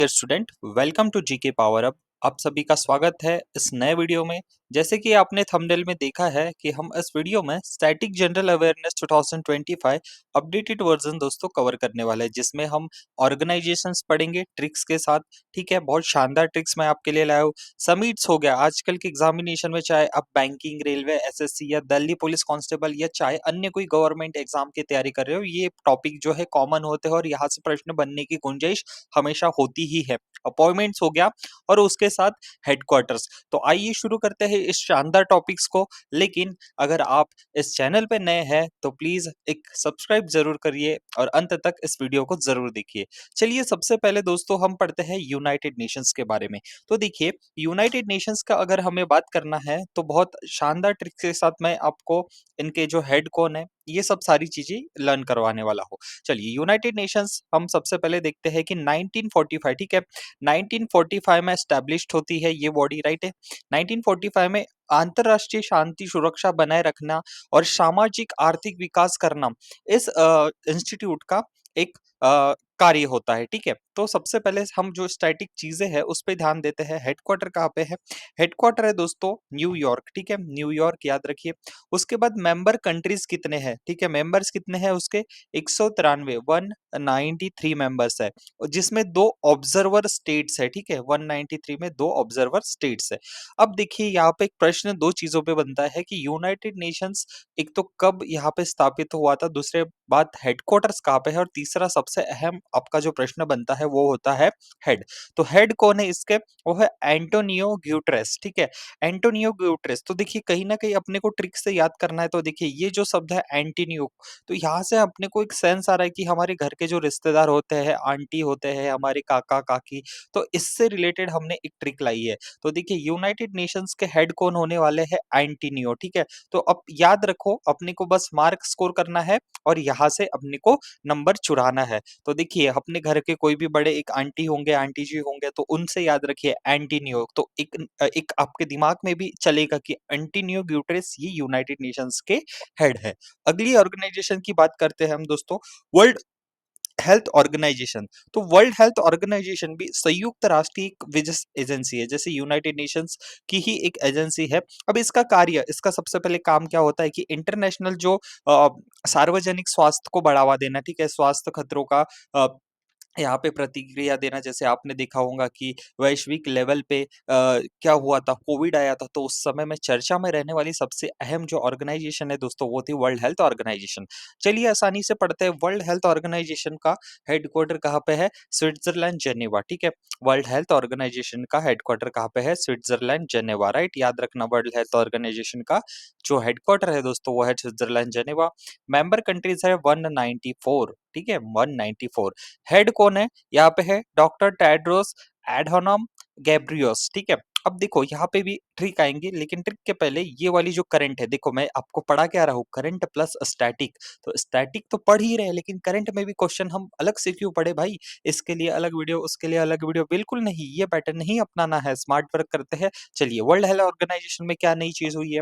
Dear student, welcome to GK power up. आप सभी का स्वागत है इस नए वीडियो में। जैसे कि आपने थंबनेल में देखा है कि हम इस वीडियो में static general awareness 2025 updated version दोस्तों कवर करने वाले हैं, जिसमें हम ऑर्गेनाइजेशंस पढ़ेंगे ट्रिक्स के साथ। ठीक है, बहुत शानदार ट्रिक्स मैं आपके लिए लाया हूँ। समिट्स हो गया आजकल के एग्जामिनेशन में, चाहे आप बैंकिंग, रेलवे, एसएससी या दिल्ली पुलिस कांस्टेबल या चाहे अन्य कोई गवर्नमेंट एग्जाम की तैयारी कर रहे हो, ये टॉपिक जो है कॉमन होते हैं और यहाँ से प्रश्न बनने की गुंजाइश हमेशा होती ही है। अपॉइंटमेंट्स हो गया और उसके साथ हेडक्वार्टर्स। तो आइए शुरू करते हैं इस शानदार टॉपिक्स को। लेकिन अगर आप इस चैनल पे नए हैं तो प्लीज एक सब्सक्राइब जरूर करिए और अंत तक इस वीडियो को जरूर देखिए। चलिए सबसे पहले दोस्तों हम पढ़ते हैं यूनाइटेड नेशंस के बारे में। तो देखिए, यूनाइटेड नेशंस का अगर हमें बात करना है तो बहुत शानदार ट्रिक के साथ मैं आपको इनके जो हेड कौन है ये सब सारी चीजें लर्न करवाने वाला हूँ। चलिए, यूनाइटेड नेशंस हम सबसे पहले देखते हैं कि 1945, ठीक है, 1945 में एस्टैब्लिश्ड होती है ये बॉडी, राइट है। 1945 में अंतरराष्ट्रीय शांति सुरक्षा बनाए रखना और सामाजिक आर्थिक विकास करना इस इंस्टीट्यूट का एक कार्य होता है। ठीक है, तो सबसे पहले हम जो स्टैटिक चीजें हैं उस पर ध्यान देते हैं। हेडक्वार्टर कहाँ पे है? हेडक्वार्टर है दोस्तों न्यूयॉर्क। ठीक है, न्यूयॉर्क याद रखिए। उसके बाद मेंबर कंट्रीज कितने हैं? ठीक है, मेंबर्स कितने हैं उसके? 193, 193 मेंबर्स है, जिसमें दो ऑब्जर्वर स्टेट्स है। ठीक है, 193 में दो ऑब्जर्वर स्टेट्स है। अब देखिए यहाँ पे एक प्रश्न दो चीजों पे बनता है कि यूनाइटेड नेशंस एक तो कब यहाँ पे स्थापित हुआ था, दूसरे बात हेडक्वार्टर्स कहाँ पे है, और तीसरा सबसे अहम आपका जो प्रश्न बनता है वो होता है हेड। तो हेड कौन है इसके? वो है एंटोनियो ग्यूटेरेस। ठीक है, एंटोनियो ग्यूटेरेस। तो देखिए कहीं ना कहीं अपने को ट्रिक से याद करना है। तो देखिए ये जो शब्द है एंटोनियो, तो यहाँ से अपने को एक सेंस आ रहा है कि हमारे घर के जो रिश्तेदार होते हैं, आंटी होते हैं, हमारे काका काकी, तो इससे रिलेटेड हमने एक ट्रिक लाई है। तो देखिए यूनाइटेड नेशंस के हेड कौन होने वाले हैं? एंटोनियो। ठीक है, तो अब याद रखो अपने को बस मार्क स्कोर करना है और यहाँ से अपने को नंबर चुराना है। तो देखिए अपने घर के कोई भी बड़े एक आंटी होंगे, आंटी जी होंगे, तो उनसे याद रखिए एंटोनियो। तो एक आपके दिमाग में भी चलेगा कि एंटोनियो ग्यूटेरेस ये यूनाइटेड नेशंस के हेड है। अगली ऑर्गेनाइजेशन की बात करते हैं हम दोस्तों, वर्ल्ड हेल्थ ऑर्गेनाइजेशन। तो वर्ल्ड हेल्थ ऑर्गेनाइजेशन भी संयुक्त राष्ट्र की एक विशेष एजेंसी है, जैसे यूनाइटेड नेशंस की ही एक एजेंसी है। अब इसका कार्य, इसका सबसे पहले काम क्या होता है कि इंटरनेशनल जो अ, सार्वजनिक स्वास्थ्य को बढ़ावा देना, ठीक है, स्वास्थ्य खतरों का यहाँ पे प्रतिक्रिया देना। जैसे आपने देखा होगा कि वैश्विक लेवल पे क्या हुआ था, कोविड आया था, तो उस समय में चर्चा में रहने वाली सबसे अहम जो ऑर्गेनाइजेशन है दोस्तों वो थी वर्ल्ड हेल्थ ऑर्गेनाइजेशन। चलिए आसानी से पढ़ते हैं। वर्ल्ड हेल्थ ऑर्गेनाइजेशन का हेडक्वार्टर कहाँ पे है? Switzerland Geneva. ठीक है, वर्ल्ड हेल्थ ऑर्गेनाइजेशन का हेडक्वार्टर कहाँ पे है? स्विट्जरलैंड जेनेवा, राइट, याद रखना। वर्ल्ड हेल्थ ऑर्गेनाइजेशन का जो हेडक्वार्टर है दोस्तों वो है स्विट्जरलैंड जेनेवा। मेंबर कंट्रीज है 194। ठीक है, 194। हेड कौन है? यहाँ पे है डॉक्टर टेड्रोस एडहानोम गैब्रियोस। ठीक है, अब देखो यहाँ पे भी ट्रिक आएंगे, लेकिन ट्रिक के पहले ये वाली जो करंट है, देखो मैं आपको पढ़ा के आ रहा हूँ करंट प्लस स्टैटिक। तो स्टैटिक तो पढ़ ही रहे, लेकिन करंट में भी क्वेश्चन हम अलग से क्यों पढ़े भाई? इसके लिए अलग वीडियो, उसके लिए अलग वीडियो, बिल्कुल नहीं, ये पैटर्न नहीं अपनाना है, स्मार्ट वर्क करते हैं। चलिए, वर्ल्ड हेल्थ ऑर्गेनाइजेशन में क्या नई चीज हुई है?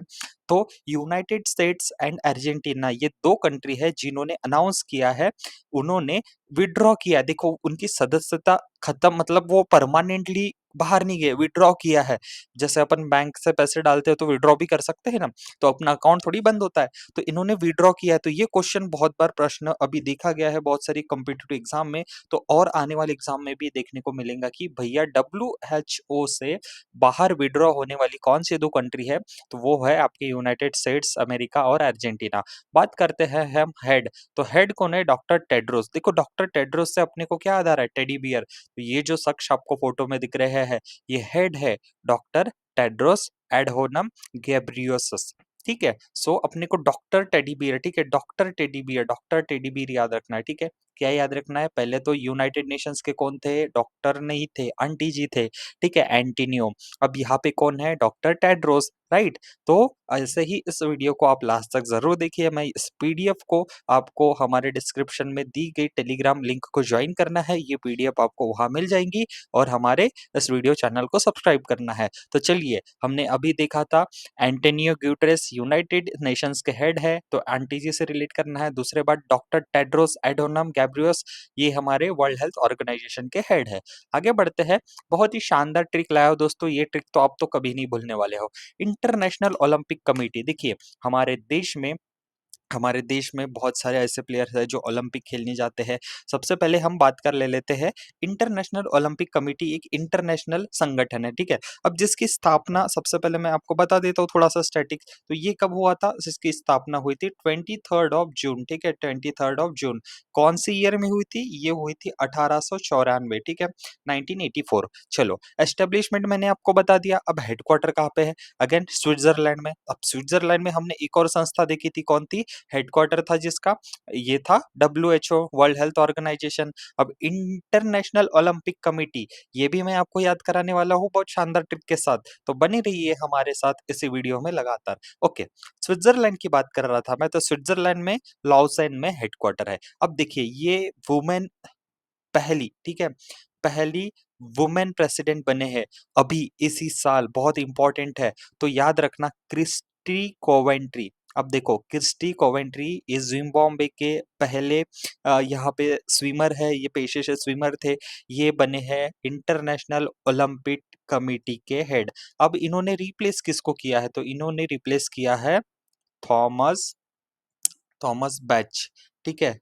तो यूनाइटेड स्टेट्स एंड अर्जेंटीना, ये दो कंट्री है जिन्होंने अनाउंस किया है, उन्होंने विड्रॉ किया। देखो उनकी सदस्यता खत्म, मतलब वो परमानेंटली बाहर नहीं गए, विड्रॉ किया है। जैसे अपन बैंक से पैसे डालते हैं तो विड्रॉ भी कर सकते हैं ना, तो अपना अकाउंट थोड़ी बंद होता है। तो इन्होंने विड्रॉ किया है। तो ये क्वेश्चन बहुत बार प्रश्न अभी देखा गया है बहुत सारी कॉम्पिटिटिव एग्जाम में, तो और आने वाले एग्जाम में भी देखने को मिलेगा कि भैया WHO से बाहर विड्रॉ होने वाली कौन सी दो कंट्री है? तो वो है आपके यूनाइटेड स्टेट्स अमेरिका और अर्जेंटीना। बात करते हैं हम हेड। तो हेड कौन है? Doctor Tedros. देखो डॉक्टर टेड्रोस से अपने को क्या याद आ रहा है? Teddy bear. तो ये जो शख्स आपको फोटो में दिख रहे हैं ये हेड है, डॉक्टर टेड्रोस एडहोनम गेब्रियोसस। ठीक है, सो अपने को डॉक्टर टेडी बियर, ठीक है, doctor teddy bear, doctor teddy bear याद रखना है। ठीक है, क्या याद रखना है? पहले तो यूनाइटेड नेशंस के कौन थे? डॉक्टर नहीं थे, आंटी जी थे। ठीक है, एंटीनियो। अब यहाँ पे कौन है? Doctor Tedros, right. तो ऐसे ही इस वीडियो को आप लास्ट तक जरूर देखिए। मैं इस पीडीएफ को आपको हमारे डिस्क्रिप्शन में दी गई टेलीग्राम लिंक को ज्वाइन करना है, ये पीडीएफ आपको वहां मिल जाएंगी, और हमारे इस वीडियो चैनल को सब्सक्राइब करना है। तो चलिए, हमने अभी देखा था एंटोनियो ग्यूटेरेस यूनाइटेड नेशंस के हेड है, तो आंटी जी से रिलेट करना है। दूसरे बात, डॉक्टर टेड्रोस एडोनम गैब्रियस, ये हमारे वर्ल्ड हेल्थ ऑर्गेनाइजेशन के हेड है। आगे बढ़ते हैं, बहुत ही शानदार ट्रिक लाया हो दोस्तों, ये ट्रिक तो आप तो कभी नहीं भूलने वाले हो। इंटरनेशनल ओलंपिक कमेटी, देखिए हमारे देश में बहुत सारे ऐसे प्लेयर्स हैं जो ओलंपिक खेलने जाते हैं। सबसे पहले हम बात कर ले लेते हैं, इंटरनेशनल ओलंपिक कमेटी एक इंटरनेशनल संगठन है, ठीक है? अब जिसकी स्थापना, सबसे पहले मैं आपको बता देता हूँ थोड़ा-सा स्टैटिक, तो ये कब हुआ था? जिसकी स्थापना हुई थी 23rd ऑफ जून, ठीक है? 23rd of June. कौन-सी ईयर में हुई थी? ये हुई थी 1894, ठीक है? 1984। चलो, एस्टेब्लिशमेंट मैंने आपको बता दिया, अब हेडक्वार्टर कहाँ पे है? अगेन स्विट्ज़रलैंड में। अब स्विट्ज़रलैंड में हमने एक और संस्था देखी थी, कौन थी? हेडक्वार्टर था जिसका, ये था डब्ल्यूएचओ, वर्ल्ड हेल्थ ऑर्गेनाइजेशन। अब इंटरनेशनल ओलंपिक कमेटी, ये भी मैं आपको याद कराने वाला हूँ बहुत शानदार ट्रिक के साथ, तो बने रहिए हमारे साथ इसी वीडियो में लगातार। ओके, स्विट्जरलैंड की बात कर रहा था मैं, तो स्विट्जरलैंड में लॉज़ेन में हेडक्वार्टर है। अब देखिए, ये वुमेन पहली, ठीक है? पहली वुमेन प्रेसिडेंट बने हैं अभी इसी साल, बहुत इंपॉर्टेंट है, तो याद रखना, क्रिस्टी कोवेंट्री। अब देखो, क्रिस्टी कोवेंट्री ये जिम्बाब्वे के पहले यहाँ पे स्विमर है, ये पेशे से स्विमर थे, ये बने हैं इंटरनेशनल ओलंपिक कमेटी के हेड। अब इन्होंने रिप्लेस किसको किया है? तो इन्होंने रिप्लेस किया है थॉमस थॉमस बैच, ठीक है?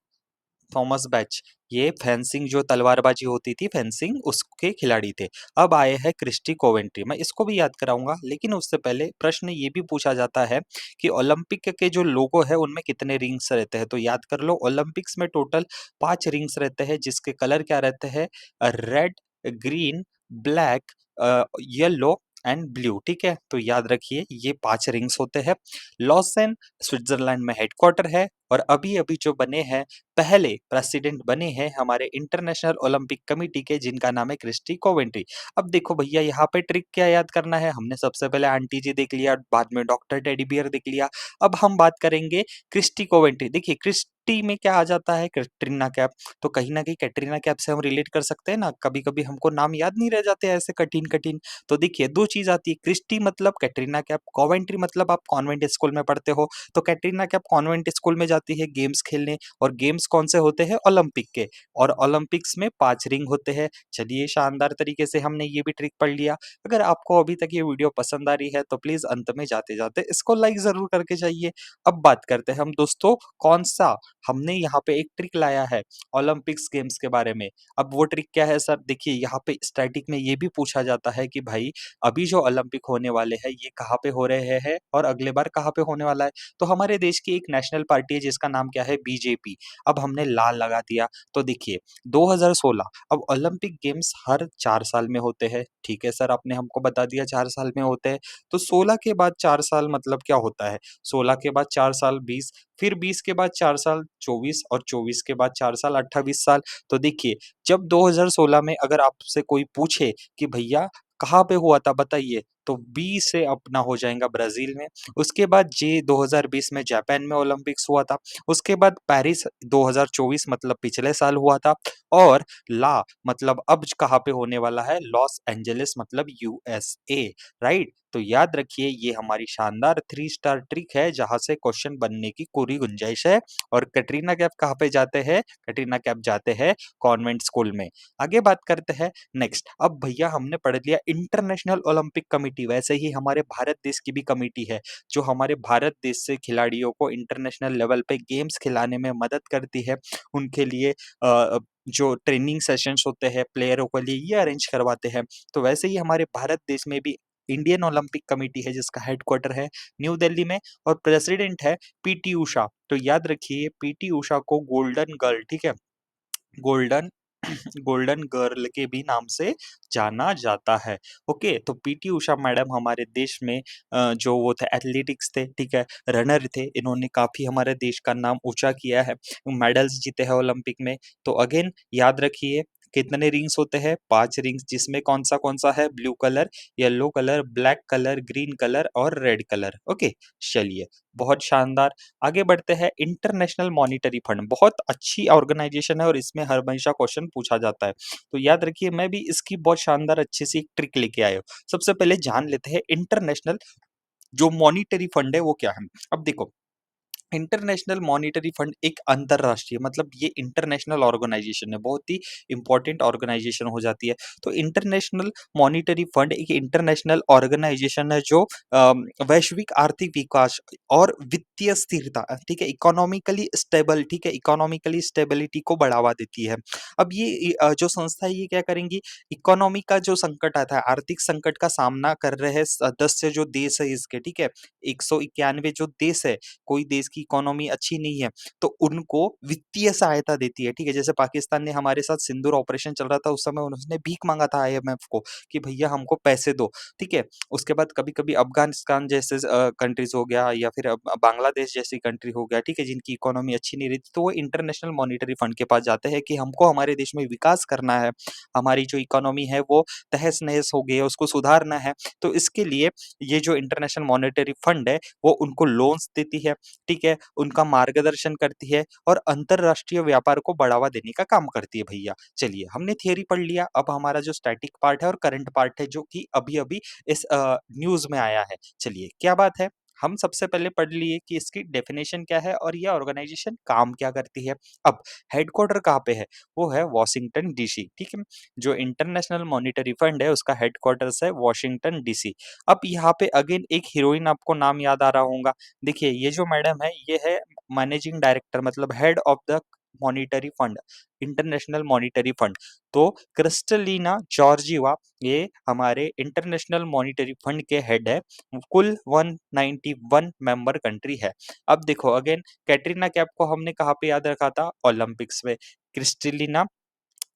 थॉमस बैच, ये फेंसिंग, जो तलवारबाजी होती थी फेंसिंग, उसके खिलाड़ी थे। अब आए हैं क्रिस्टी कोवेंट्री, मैं इसको भी याद कराऊंगा, लेकिन उससे पहले प्रश्न ये भी पूछा जाता है कि ओलंपिक के जो लोगो है उनमें कितने रिंग्स रहते हैं, तो याद कर लो, ओलंपिक्स में टोटल 5 रिंग्स रहते हैं, जिसके कलर क्या रहते हैं? Red, green, black, yellow and blue, ठीक है? तो याद रखिए, ये 5 रिंग्स होते हैं। लॉसेन स्विट्जरलैंड में हेडक्वार्टर है, और अभी अभी जो बने हैं, पहले प्रेसिडेंट बने हैं हमारे इंटरनेशनल ओलंपिक कमेटी के, जिनका नाम है क्रिस्टी कोवेंट्री। अब देखो भैया, यहाँ पे ट्रिक क्या याद करना है? हमने सबसे पहले आंटी जी देख लिया, बाद में डॉक्टर टेडी बियर देख लिया, अब हम बात करेंगे क्रिस्टी कोवेंट्री। देखिए, क्रिस्टी में क्या आ जाता है? कैटरीना कैफ, तो कहीं ना कहीं कैटरीना कैफ से हम रिलेट कर सकते हैं ना, कभी कभी हमको नाम याद नहीं रह जाते ऐसे कठिन कठिन। तो देखिए, दो चीज आती है, क्रिस्टी मतलब कैटरीना कैफ, कोवेंट्री मतलब आप कॉन्वेंट स्कूल में पढ़ते हो, तो कैटरीना कैफ कॉन्वेंट स्कूल में जाती है गेम्स खेलने, और गेम्स कौन से होते हैं? ओलंपिक के, और ओलंपिक्स में 5 रिंग होते हैं। चलिए, शानदार तरीके से हमने ये भी ट्रिक पढ़ लिया। अगर आपको अभी तक ये वीडियो पसंद आ रही है, तो प्लीज अंत में जाते जाते इसको लाइक जरूर करके जाइए। अब बात करते हैं हम दोस्तों, कौन सा हमने यहाँ पे एक ट्रिक लाया है ओलंपिक्स गेम्स के बारे में। अब वो ट्रिक क्या है सर? देखिए, यहाँ पे स्टैटिक में ये भी पूछा जाता है कि भाई, अभी जो ओलंपिक होने वाले हैं, ये कहाँ पे हो रहे हैं और अगले बार कहाँ पे होने वाला है? तो हमारे देश की एक नेशनल पार्टी है जिसका नाम क्या है? बीजेपी। अब हमने लाल लगा दिया, तो देखिए, 2016, अब ओलंपिक गेम्स हर 4 साल में होते हैं, ठीक है सर, आपने हमको बता दिया 4 साल में होते हैं, तो 16 के बाद 4 साल मतलब क्या होता है? 16 के बाद 4 साल 20, फिर 20 के बाद 4 साल 24, और 24 के बाद 4 साल 28 साल। तो देखिए, जब 2016 में अगर आपसे कोई पूछे कि भैया कहाँ पे हुआ था बताइए, तो बी से अपना हो जाएगा ब्राजील में। उसके बाद जे 2020 में जापान में ओलंपिक्स हुआ था। उसके बाद पेरिस 2024 मतलब पिछले साल हुआ था। और ला मतलब अब कहाँ पे होने वाला है? लॉस एंजलिस मतलब यूएसए, राइट? तो याद रखिए, ये हमारी शानदार 3 स्टार ट्रिक है, जहां से क्वेश्चन बनने की पूरी गुंजाइश है। और कटरीना कैफ कहाँ पे जाते हैं? कटरीना कैफ जाते हैं कॉन्वेंट स्कूल में। आगे बात करते हैं नेक्स्ट। अब भैया, हमने पढ़ लिया इंटरनेशनल ओलंपिक कमेटी, वैसे ही हमारे भारत देश की भी कमेटी है, जो हमारे भारत देश से खिलाड़ियों को इंटरनेशनल लेवल पे गेम्स खिलाने में मदद करती है। उनके लिए जो ट्रेनिंग सेशंस होते हैं प्लेयरों के लिए, ये अरेंज करवाते हैं। तो वैसे ही हमारे भारत देश में भी इंडियन ओलंपिक कमेटी है, जिसका हेडक्वार्टर है न्यू दिल्ली में, और प्रेसिडेंट है पीटी उषा। तो याद रखिए, पीटी उषा को गोल्डन गर्ल, ठीक है, गोल्डन गोल्डन गर्ल के भी नाम से जाना जाता है। ओके, तो पीटी उषा मैडम हमारे देश में जो वो थे, एथलेटिक्स थे, ठीक है, रनर थे, इन्होंने काफी हमारे देश का नाम ऊंचा किया है, मेडल्स जीते हैं ओलंपिक में। तो अगेन याद रखिए, कितने रिंग्स होते हैं? 5 रिंग्स, जिसमें कौन सा है? Blue colour, yellow colour, black colour, green colour और रेड कलर। ओके, चलिए, बहुत शानदार। आगे बढ़ते हैं, इंटरनेशनल मॉनिटरी फंड बहुत अच्छी ऑर्गेनाइजेशन है, और इसमें हर हमेशा क्वेश्चन पूछा जाता है। तो याद रखिए, मैं भी इसकी बहुत शानदार अच्छी सी एक ट्रिक लेके आया हूँ। सबसे पहले जान लेते हैं इंटरनेशनल जो मॉनिटरी फंड है वो क्या है। अब देखो, इंटरनेशनल मॉनिटरी फंड एक अंतरराष्ट्रीय मतलब ये इंटरनेशनल ऑर्गेनाइजेशन है, बहुत ही इंपॉर्टेंट ऑर्गेनाइजेशन हो जाती है। तो इंटरनेशनल मॉनिटरी फंड एक इंटरनेशनल ऑर्गेनाइजेशन है जो वैश्विक आर्थिक विकास और वित्तीय स्थिरता, ठीक है, इकोनॉमिकली स्टेबल, ठीक है, इकोनॉमिकली स्टेबिलिटी को बढ़ावा देती है। अब ये जो संस्था है ये क्या करेंगी, इकोनॉमी का जो संकट आता है, आर्थिक संकट का सामना कर रहे सदस्य जो देश है इसके, ठीक है, 191 जो देश है, कोई देश की इकोनॉमी अच्छी नहीं है, तो उनको वित्तीय सहायता देती है, ठीक है। जैसे पाकिस्तान ने हमारे साथ सिंदूर ऑपरेशन चल रहा था, उस समय उन्होंने भीख माँगा था आईएमएफ को कि भैया हमको पैसे दो, ठीक है। उसके बाद कभी-कभी अफ़गानिस्तान जैसे कंट्रीज़ हो गया या फिर बांग्लादेश जैसी कंट्री हो गया, ठीक है, जिनकी इकोनॉमी अच्छी नहीं रहती, तो वो इंटरनेशनल मॉनेटरी फंड के पास जाते हैं कि हमको हमारे देश में विकास करना है, हमारी जो इकोनॉमी है वो तहस-नहस हो गई है, उसको सुधारना है। तो इसके लिए ये जो इंटरनेशनल मॉनेटरी फंड है, वो उनको लोन्स देती है, ठीक है, उनका मार्गदर्शन करती है और अंतरराष्ट्रीय व्यापार को बढ़ावा देने का काम करती है भैया। चलिए, हमने थियरी पढ़ लिया, अब हमारा जो स्टैटिक पार्ट है और करंट पार्ट है जो कि अभी-अभी इस न्यूज़ में आया है। चलिए, क्या बात है? हम सबसे पहले पढ़ लिए कि इसकी डेफिनिशन क्या है और ये ऑर्गेनाइजेशन काम क्या करती है। अब हेडक्वार्टर कहाँ पे है? वो है वाशिंगटन डीसी, ठीक है? जो इंटरनेशनल मॉनेटरी फंड है उसका हेडक्वार्टर्स है वाशिंगटन डीसी। अब यहाँ पे अगेन एक हीरोइन आपको नाम याद आ रहा होगा। देखिए, ये जो मैडम है, ये है मैनेजिंग डायरेक्टर मतलब head of the monetary fund, international monetary fund. तो क्रिस्टलिना जॉर्जिवा ये हमारे इंटरनेशनल मॉनिटरी फंड के हेड है। कुल 191 मेंबर कंट्री है। अब देखो अगेन कैटरीना कैफ को हमने कहाँ पे याद रखा था? ओलंपिक्स में। क्रिस्टलिना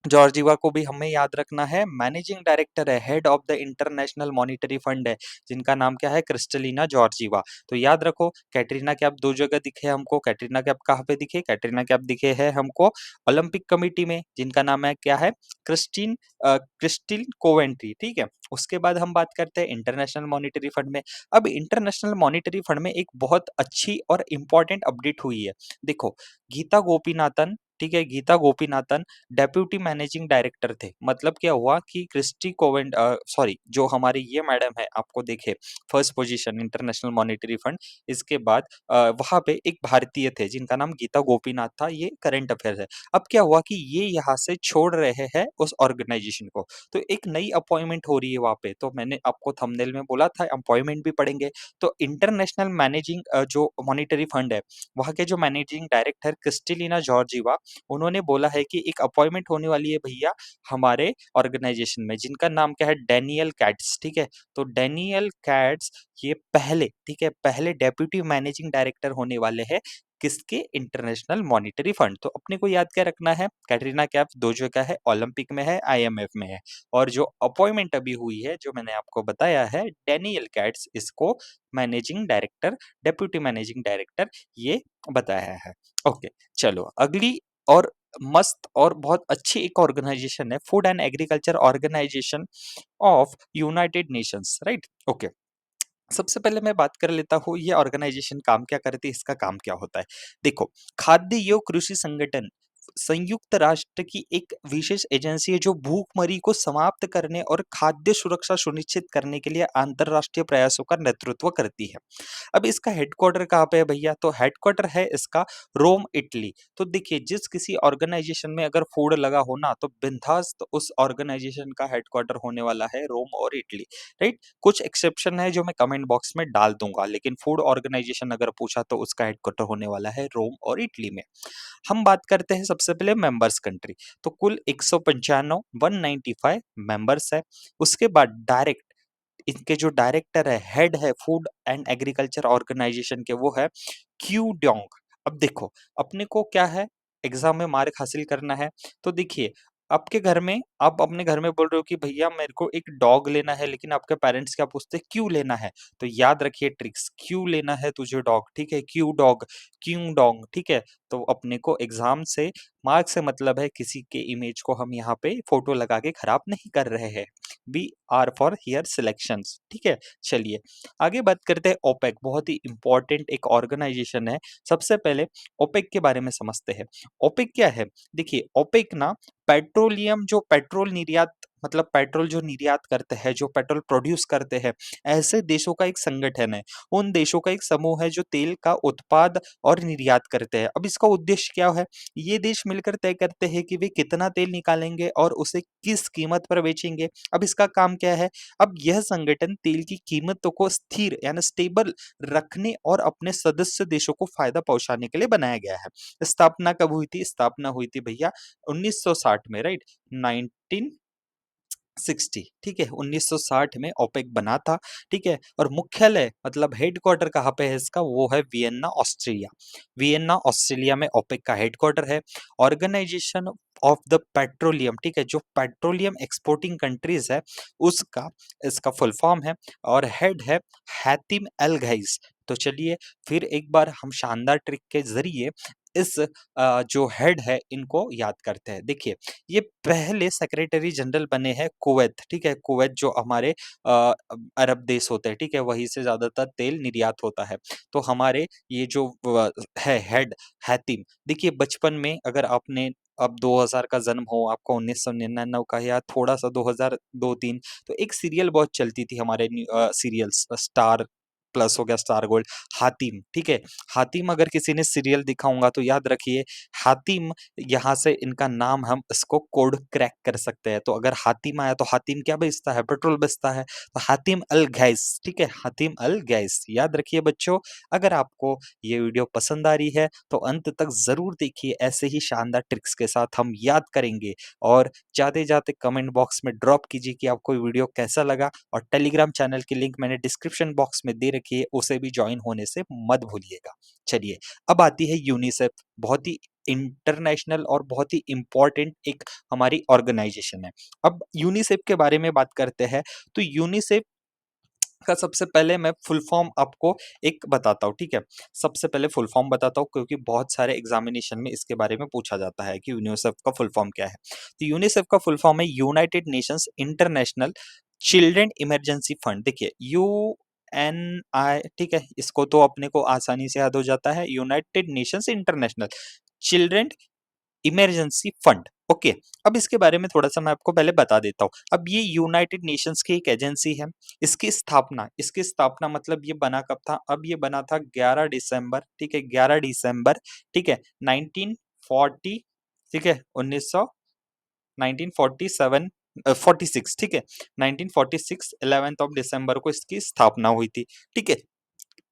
जॉर्जिवा को भी हमें याद रखना है, मैनेजिंग डायरेक्टर है, head of the international monetary fund है, जिनका नाम क्या है? Kristalina Georgieva. तो याद रखो कैटरीना कैफ 2 जगह दिखे हमको, कैटरीना कैफ कहाँ पे दिखे? कैटरीना कैफ दिखे हैं हमको ओलंपिक कमिटी में, जिनका नाम है क्या है? क्रिस्टिन कोवेंट्री, ठीक है? उसके बाद हम बात करते हैं इंटरनेशनल मॉनिटरी फंड में। अब इंटरनेशनल मॉनिटरी फंड में एक बहुत अच्छी और इम्पोर्टेंट अपडेट हुई है। देखो, गीता गोपीनाथन, ठीक है? Geeta Gopinathan deputy managing director थे। मतलब क्या हुआ कि सॉरी जो हमारी ये मैडम है आपको देखे first position international monetary fund, इसके बाद वहाँ पे एक भारतीय थे जिनका नाम गीता गोपीनाथ था, ये करंट अफेयर है। अब क्या हुआ कि ये यहाँ से छोड़ रहे हैं उस ऑर्गेनाइजेशन को, तो एक नई अपॉइंटमेंट हो रही है वहाँ पे, तो मैंने आपको थंबनेल में बोला था अपॉइंटमेंट भी पढ़ेंगे। तो इंटरनेशनल मैनेजिंग जो मॉनेटरी फंड है, वहाँ के जो मैनेजिंग डायरेक्टर क्रिस्टलिना जॉर्जिवा, उन्होंने बोला है कि एक अपॉइंटमेंट होने वाली है भैया हमारे ऑर्गेनाइजेशन में, जिनका नाम क्या है? डैनियल कैट्स, ठीक है? तो डैनियल कैट्स ये पहले, ठीक है, पहले डेप्यूटी मैनेजिंग डायरेक्टर होने वाले हैं किसके? International monetary fund. तो अपने को याद क्या रखना है? कैटरीना कैफ 2 जगह है, ओलंपिक में है, आईएमएफ में है और जो अपॉइंटमेंट अभी हुई है, जो मैंने आपको बताया है, डैनियल कैट्स इसको managing director, deputy managing director ये बताया है। ओके, चलो अगली और मस्त और बहुत अच्छी एक ऑर्गेनाइजेशन है, food and agriculture organisation of United Nations, right? Okay, सबसे पहले मैं बात कर लेता हूँ ये ऑर्गेनाइजेशन काम क्या करती है, इसका काम क्या होता है। देखो, खाद्य एवं कृषि संगठन संयुक्त राष्ट्र की एक विशेष एजेंसी है जो भूखमरी को समाप्त करने और खाद्य सुरक्षा सुनिश्चित करने के लिए अंतरराष्ट्रीय प्रयासों का नेतृत्व करती है। अब इसका हेडक्वार्टर कहाँ पे है भैया? तो हेडक्वार्टर है इसका रोम, इटली। तो देखिए, जिस किसी ऑर्गेनाइजेशन में अगर फूड लगा हो ना, तो बिंदास उस ऑर्गेनाइजेशन का हेडक्वार्टर होने वाला है रोम और इटली, राइट? कुछ एक्सेप्शन है जो मैं कमेंट बॉक्स में डाल दूंगा, लेकिन फूड ऑर्गेनाइजेशन अगर पूछा तो उसका हेडक्वार्टर होने वाला है रोम और इटली में। हम बात करते हैं सबसे पहले मेंबर्स कंट्री, तो कुल 195 195 मेंबर्स है। उसके बाद डायरेक्ट इनके जो डायरेक्टर है, हेड है फूड एंड एग्रीकल्चर ऑर्गेनाइजेशन के, वो है क्यू डोंग। अब देखो, अपने को क्या है? एग्जाम में मार्क हासिल करना है, तो देखिए, आपके घर में आप अपने घर में बोल रहे हो कि भैया मेरे को एक डॉग लेना है, लेकिन आपके पेरेंट्स क्या पूछते हैं? क्यों लेना है? तो याद रखिए ट्रिक्स, क्यों लेना है तुझे डॉग, ठीक है? क्यू डॉग, क्यों डोंग, ठीक है? तो अपने को एग्जाम से मार्क से मतलब है, किसी के इमेज को हम यहाँ पे फोटो लगा के खराब नहीं कर रहे हैं। We are for here selections, ठीक है? चलिए आगे बात करते हैं ओपेक, बहुत ही इंपॉर्टेंट एक ऑर्गेनाइजेशन है। सबसे पहले ओपेक के बारे में समझते हैं। ओपेक क्या है? देखिए, ओपेक ना पेट्रोलियम जो पेट्रोल निर्यात मतलब पेट्रोल जो निर्यात करते हैं, जो पेट्रोल प्रोड्यूस करते हैं, ऐसे देशों का एक संगठन है। उन देशों का एक समूह है जो तेल का उत्पाद और निर्यात करते हैं। अब इसका उद्देश्य क्या है? ये देश मिलकर तय करते हैं कि वे कितना तेल निकालेंगे और उसे किस कीमत पर बेचेंगे। अब इसका काम क्या है? अब यह संगठन तेल की कीमतों को स्थिर यानी स्टेबल रखने और अपने सदस्य देशों को फायदा पहुंचाने के लिए बनाया गया है। स्थापना कब हुई थी? स्थापना हुई थी भैया 1960 में, राइट? 1960, ठीक है, 1960 में ओपेक बना था, ठीक है। और मुख्यालय मतलब हेडक्वार्टर कहाँ पे है इसका? वो है वियना, ऑस्ट्रेलिया। वियना, ऑस्ट्रेलिया में ओपेक का हेडक्वार्टर है। ऑर्गेनाइजेशन ऑफ द पेट्रोलियम, ठीक है, जो पेट्रोलियम एक्सपोर्टिंग कंट्रीज है उसका इसका फुल फॉर्म है। और हेड है हैतिम एल घाइस। तो चलिए फिर एक बार हम शानदार ट्रिक के जरिए इस जो हेड है इनको याद करते हैं। देखिए, ये पहले सेक्रेटरी जनरल बने हैं कुवैत, ठीक है? कुवैत जो हमारे अरब देश होते हैं, ठीक है? वहीं से ज़्यादातर तेल निर्यात होता है। तो हमारे ये जो है हेड हैतिम, देखिए बचपन में अगर आपने अब 2000 का जन्म हो, आपका 1999 का या थोड़ा-सा 2002-3, तो एक सीरियल बहुत चलती थी हमारे सीरियल्स स्टार प्लस हो गया, स्टार गोल्ड, हातिम, ठीक है? हातिम अगर किसी ने सीरियल देखा होगा तो याद रखिए हातिम, यहाँ से इनका नाम हम इसको कोड क्रैक कर सकते हैं। तो अगर हातिम आया तो हातिम क्या बेचता है? पेट्रोल बेचता है। तो हातिम अल गैस, ठीक है? हातिम अल गैस याद रखिए बच्चों। अगर आपको ये वीडियो पसंद आ रही है तो अंत तक ज़रूर देखिए, ऐसे ही शानदार ट्रिक्स के साथ हम याद करेंगे। और जाते-जाते कमेंट बॉक्स में ड्रॉप कीजिए कि आपको वीडियो कैसा लगा, और टेलीग्राम चैनल की लिंक मैंने डिस्क्रिप्शन बॉक्स में दे रखी है, उसे भी जॉइन होने से मत भूलिएगा। चलिए, अब आती है यूनिसेफ, बहुत ही इंटरनेशनल और बहुत ही इम्पोर्टेंट एक हमारी ऑर्गेनाइजेशन है। अब यूनिसेफ के बारे में बात करते हैं, तो यूनिसेफ का सबसे पहले मैं फुल फॉर्म आपको एक बताता हूँ, ठीक है? सबसे पहले फुल फॉर्म बताता हूँ क्योंकि बहुत सारे एग्जामिनेशन में इसके बारे में पूछा जाता है कि यूनिसेफ का फुल फॉर्म क्या है। तो यूनिसेफ का फुल फॉर्म है United Nations international children emergency fund. देखिए यूएनआई, ठीक है, इसको तो अपने को आसानी से याद हो जाता है, United Nations international children emergency fund. Okay, अब इसके बारे में थोड़ा-सा मैं आपको पहले बता देता हूँ। अब ये यूनाइटेड नेशंस की एक एजेंसी है। इसकी स्थापना मतलब ये बना कब था? अब ये बना था 11 दिसंबर, ठीक है? 11 दिसंबर, ठीक है? 1940, ठीक है? 1947 46, ठीक है? 1946 11th ऑफ दिसंबर को इसकी स्थापना हुई थी, ठीक है?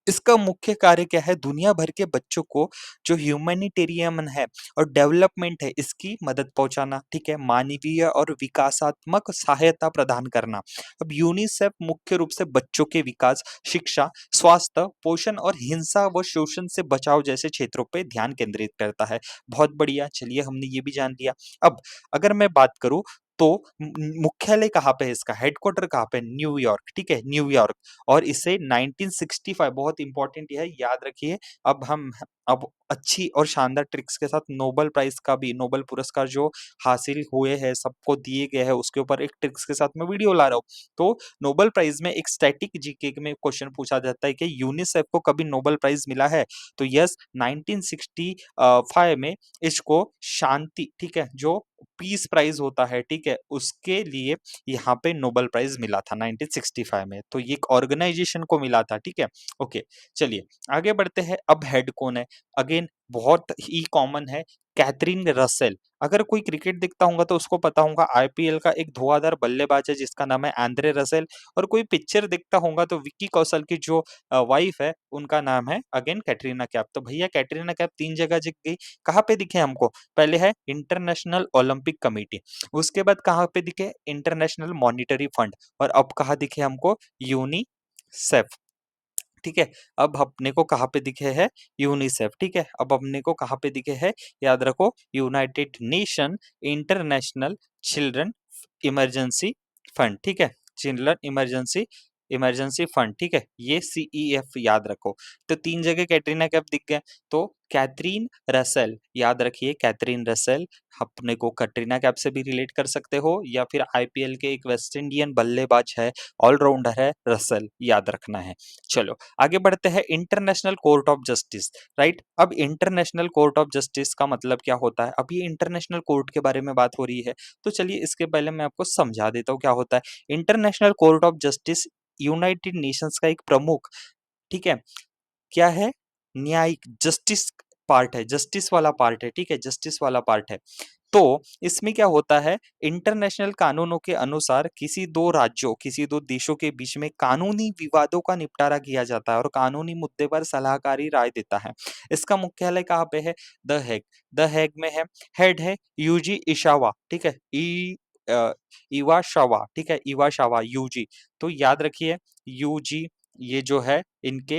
इसका मुख्य कार्य क्या है? दुनिया भर के बच्चों को जो ह्यूमैनिटेरियन है और डेवलपमेंट है, इसकी मदद पहुंचाना, ठीक है? मानवीय और विकासात्मक सहायता प्रदान करना। अब यूनिसेफ मुख्य रूप से बच्चों के विकास, शिक्षा, स्वास्थ्य, पोषण और हिंसा व शोषण से बचाव जैसे क्षेत्रों पे ध्यान केंद्रित करता है। बहुत बढ़िया, चलिए हमने ये भी जान लिया। अब अगर मैं बात करूँ तो मुख्यालय कहाँ पे है इसका? हेडक्वार्टर कहाँ पे है? न्यूयॉर्क, ठीक है? न्यूयॉर्क। और इसे 1965, बहुत इंपॉर्टेंट है, याद रखिए। अब अच्छी और शानदार ट्रिक्स के साथ नोबेल प्राइज का भी, नोबेल पुरस्कार जो हासिल हुए हैं, सबको दिए गए हैं, उसके ऊपर एक ट्रिक्स के साथ मैं वीडियो ला रहा हूँ। तो नोबेल प्राइज में एक स्टैटिक जीके में क्वेश्चन पूछा जाता है कि यूनिसेफ को कभी नोबेल प्राइज मिला है? तो यस, 1965 में इसको शांति, ठीक है, जो पीस प्राइज होता है, ठीक है, उसके लिए यहाँ पे नोबेल प्राइज मिला था 1965 में। तो ये एक ऑर्गेनाइजेशन को मिला था, ठीक है? ओके, चलिए आगे बढ़ते हैं। अब हेड कौन है? अगेन बहुत ही कॉमन है, कैथरीन रसेल। अगर कोई क्रिकेट देखता होगा तो उसको पता होगा आईपीएल का एक धुआंधार बल्लेबाज है जिसका नाम है एंड्रे रसेल। और कोई पिक्चर देखता होगा तो विक्की कौशल की जो वाइफ है उनका नाम है अगेन कैटरीना कैफ। तो भैया कैटरीना कैफ 3 जगह जीत गई। कहाँ पे दिखे हमको? पहले है इंटरनेशनल ओलंपिक कमेटी, उसके बाद कहाँ पे दिखे? इंटरनेशनल मॉनिटरी फंड, और अब कहाँ दिखे हमको? यूनिसेफ, ठीक है? अब अपने को कहाँ पे दिखे है? यूनिसेफ, ठीक है? अब अपने को कहाँ पे दिखे है? याद रखो, United nation international children emergency fund, ठीक है? चिल्ड्रन इमरजेंसी इमरजेंसी फंड, ठीक है? ये सीईएफ याद रखो। तो 3 जगह कैटरीना कैफ दिख गए। तो कैथरीन रसेल, याद रखिए कैथरीन रसेल, अपने को कटरीना कैफ से भी रिलेट कर सकते हो या फिर आईपीएल के एक वेस्ट इंडियन बल्लेबाज है, ऑलराउंडर है रसेल, याद रखना है। चलो आगे बढ़ते हैं, international Court of justice, right. अब इंटरनेशनल कोर्ट ऑफ जस्टिस का मतलब क्या होता है? अब ये इंटरनेशनल कोर्ट के बारे में बात हो रही है, तो चलिए इसके पहले मैं आपको समझा देता हूँ क्या होता है। International Court of justice United Nations का एक प्रमुख, ठीक है, क्या है, न्यायिक जस्टिस पार्ट है, जस्टिस वाला पार्ट है, ठीक है, जस्टिस वाला पार्ट है। तो इसमें क्या होता है, इंटरनेशनल कानूनों के अनुसार किसी दो राज्यों, किसी दो देशों के बीच में कानूनी विवादों का निपटारा किया जाता है और कानूनी मुद्दे पर सलाहकारी राय देता है। इसका मुख्यालय कहाँ पे है? द हेग, द हेग में है। हेड है यूजी इशावा, ठीक है, अ, इवाशावा, ठीक है, इवाशावा यूजी। तो याद रखिए यूजी, ये जो है इनके